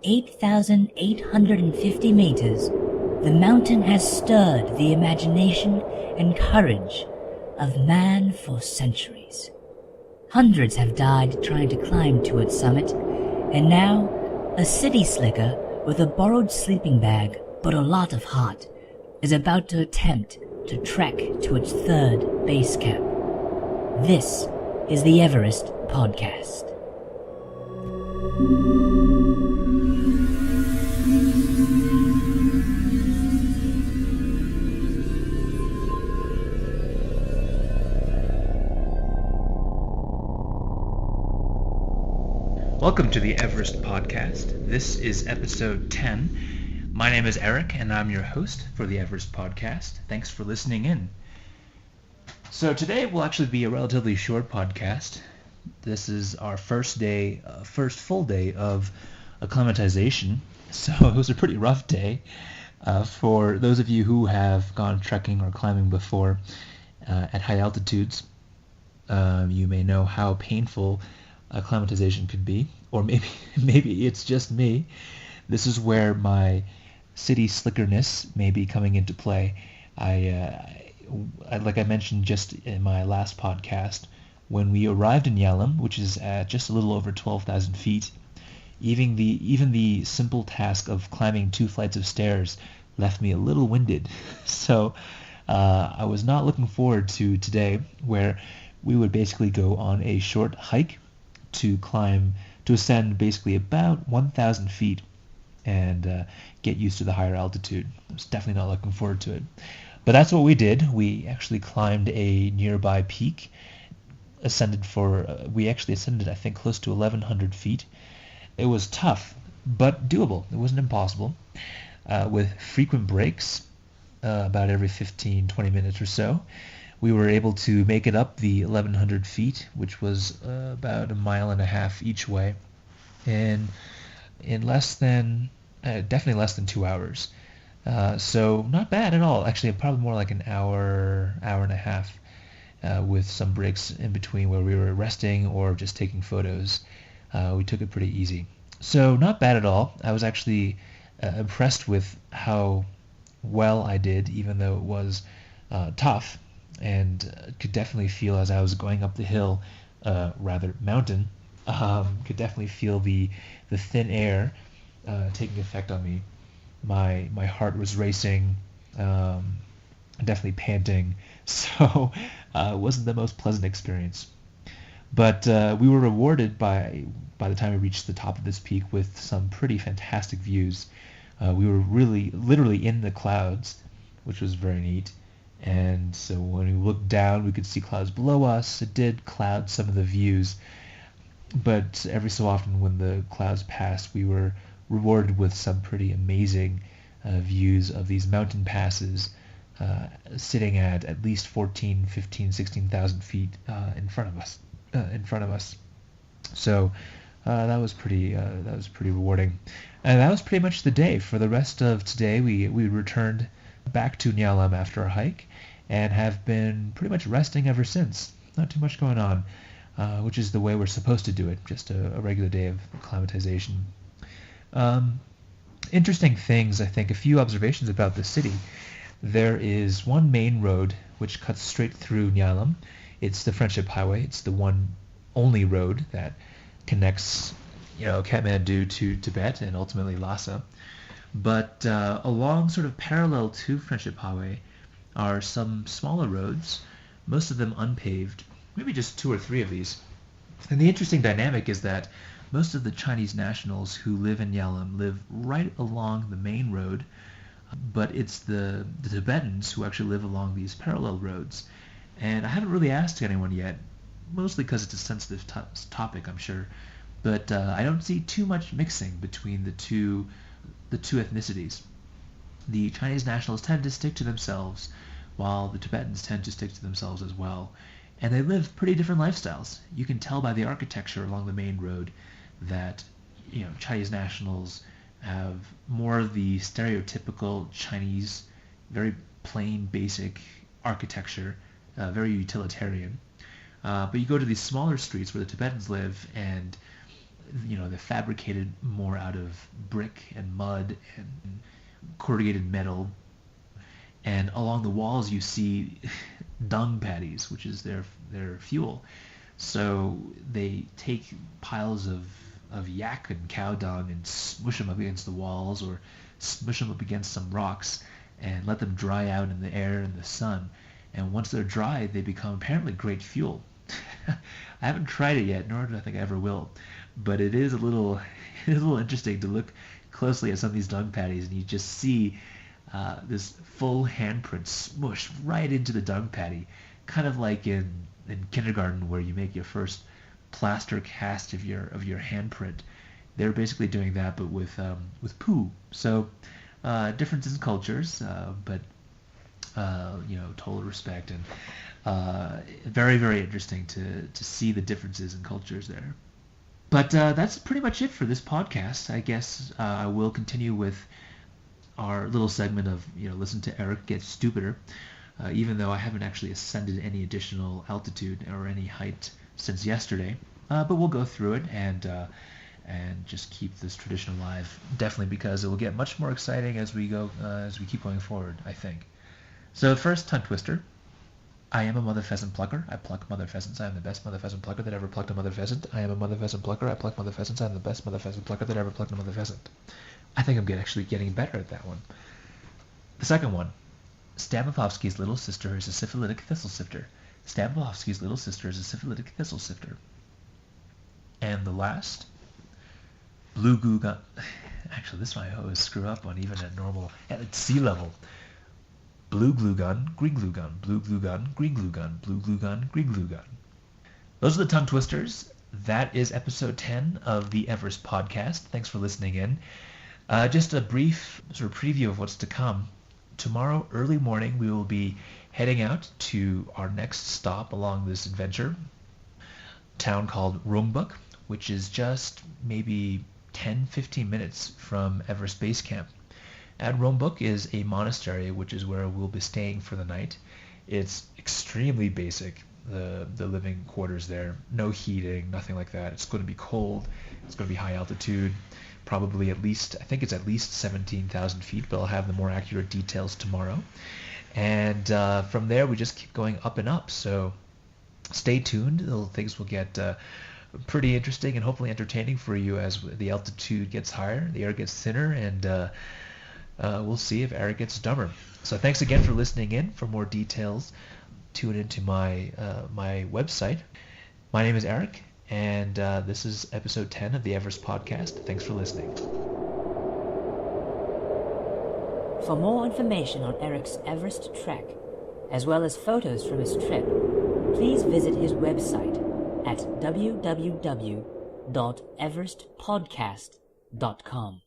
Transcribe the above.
8,850 meters, the mountain has stirred the imagination and courage of man for centuries. Hundreds have died trying to climb to its summit, and now a city slicker with a borrowed sleeping bag but a lot of heart is about to attempt to trek to its third base camp. This is the Everest Podcast. Welcome to the Everest Podcast. This is episode 10. My name is Erick, and I'm your host for the Everest Podcast. Thanks for listening in. So today will actually be a relatively short podcast. This is our first full day of acclimatization. So it was a pretty rough day. For those of you who have gone trekking or climbing before at high altitudes, you may know how painful acclimatization could be, or maybe it's just me. This is where my city slickerness may be coming into play. I like I mentioned just in my last podcast, when we arrived in Nyalam, which is at just a little over 12,000 feet, even the simple task of climbing 2 flights of stairs left me a little winded. So I was not looking forward to today, where we would basically go on a short hike to ascend basically about 1,000 feet and get used to the higher altitude. I was definitely not looking forward to it. But that's what we did. We actually climbed a nearby peak, we actually ascended, I think, close to 1,100 feet. It was tough, but doable. It wasn't impossible. With frequent breaks, about every 15-20 minutes or so, we were able to make it up the 1,100 feet, which was about a mile and a half each way, and in definitely less than 2 hours. So not bad at all. Actually, probably more like an hour and a half, with some breaks in between where we were resting or just taking photos. We took it pretty easy. So not bad at all. I was actually impressed with how well I did, even though it was tough. And could definitely feel as I was going up the hill, mountain, could definitely feel the thin air taking effect on me. My heart was racing, definitely panting, so it wasn't the most pleasant experience. But we were rewarded by the time we reached the top of this peak with some pretty fantastic views. We were really literally in the clouds, which was very neat. And so when we looked down, we could see clouds below us. It did cloud some of the views, but every so often when the clouds passed, we were rewarded with some pretty amazing views of these mountain passes, sitting at least 14, 15, 16,000 feet in front of us. So that was pretty rewarding. And that was pretty much the day. For the rest of today, we returned back to Nyalam after our hike and have been pretty much resting ever since. Not too much going on, which is the way we're supposed to do it, just a regular day of acclimatization. Interesting things, I think, a few observations about the city. There is one main road which cuts straight through Nyalam. It's the Friendship Highway. It's the one only road that connects, Kathmandu to Tibet and ultimately Lhasa. But along sort of parallel to Friendship Highway are some smaller roads, most of them unpaved, maybe just 2 or 3 of these. And the interesting dynamic is that most of the Chinese nationals who live in Nyalam live right along the main road, but it's the Tibetans who actually live along these parallel roads. And I haven't really asked anyone yet, mostly because it's a sensitive topic, I'm sure, but I don't see too much mixing between the two ethnicities. The Chinese nationals tend to stick to themselves, while the Tibetans tend to stick to themselves as well. And they live pretty different lifestyles. You can tell by the architecture along the main road that Chinese nationals have more of the stereotypical Chinese, very plain, basic architecture, very utilitarian. But you go to these smaller streets where the Tibetans live, and they're fabricated more out of brick and mud and corrugated metal. And along the walls you see dung patties, which is their fuel. So they take piles of yak and cow dung and smush them up against the walls or smush them up against some rocks and let them dry out in the air and the sun. And once they're dry, they become apparently great fuel. I haven't tried it yet, nor do I think I ever will. But it is a little interesting to look closely at some of these dung patties, and you just see this full handprint smushed right into the dung patty, kind of like in kindergarten where you make your first plaster cast of your handprint. They're basically doing that, but with poo. So differences in cultures, but total respect, and very, very interesting to see the differences in cultures there. But that's pretty much it for this podcast. I guess I will continue with our little segment of listen to Erick get stupider, even though I haven't actually ascended any additional altitude or any height since yesterday. But we'll go through it and just keep this tradition alive. Definitely, because it will get much more exciting as we keep going forward, I think. So first, tongue twister. I am a mother pheasant plucker. I pluck mother pheasants. I am the best mother pheasant plucker that ever plucked a mother pheasant. I am a mother pheasant plucker. I pluck mother pheasants. I am the best mother pheasant plucker that ever plucked a mother pheasant. I think I'm actually getting better at that one. The second one. Stanislavski's little sister is a syphilitic thistle sifter. Stanislavski's little sister is a syphilitic thistle sifter. And the last. Blue glue gun. Actually, this one I always screw up on, even at sea level. Blue glue gun, green glue gun, blue glue gun, green glue gun, blue glue gun, green glue gun. Those are the tongue twisters. That is episode 10 of the Everest podcast. Thanks for listening in. Just a brief sort of preview of what's to come. Tomorrow, early morning, we will be heading out to our next stop along this adventure, a town called Rongbuk, which is just maybe 10-15 minutes from Everest Base Camp. At Rongbuk is a monastery, which is where we'll be staying for the night. It's extremely basic, the living quarters there. No heating, nothing like that. It's going to be cold. It's going to be high altitude, probably I think it's at least 17,000 feet, but I'll have the more accurate details tomorrow. And from there, we just keep going up and up. So stay tuned. Things will get pretty interesting and hopefully entertaining for you as the altitude gets higher, the air gets thinner, and we'll see if Erick gets dumber. So thanks again for listening in. For more details, tune into my website. My name is Erick, and this is episode 10 of the Everest podcast. Thanks for listening. For more information on Erick's Everest trek, as well as photos from his trip, please visit his website at www.everestpodcast.com.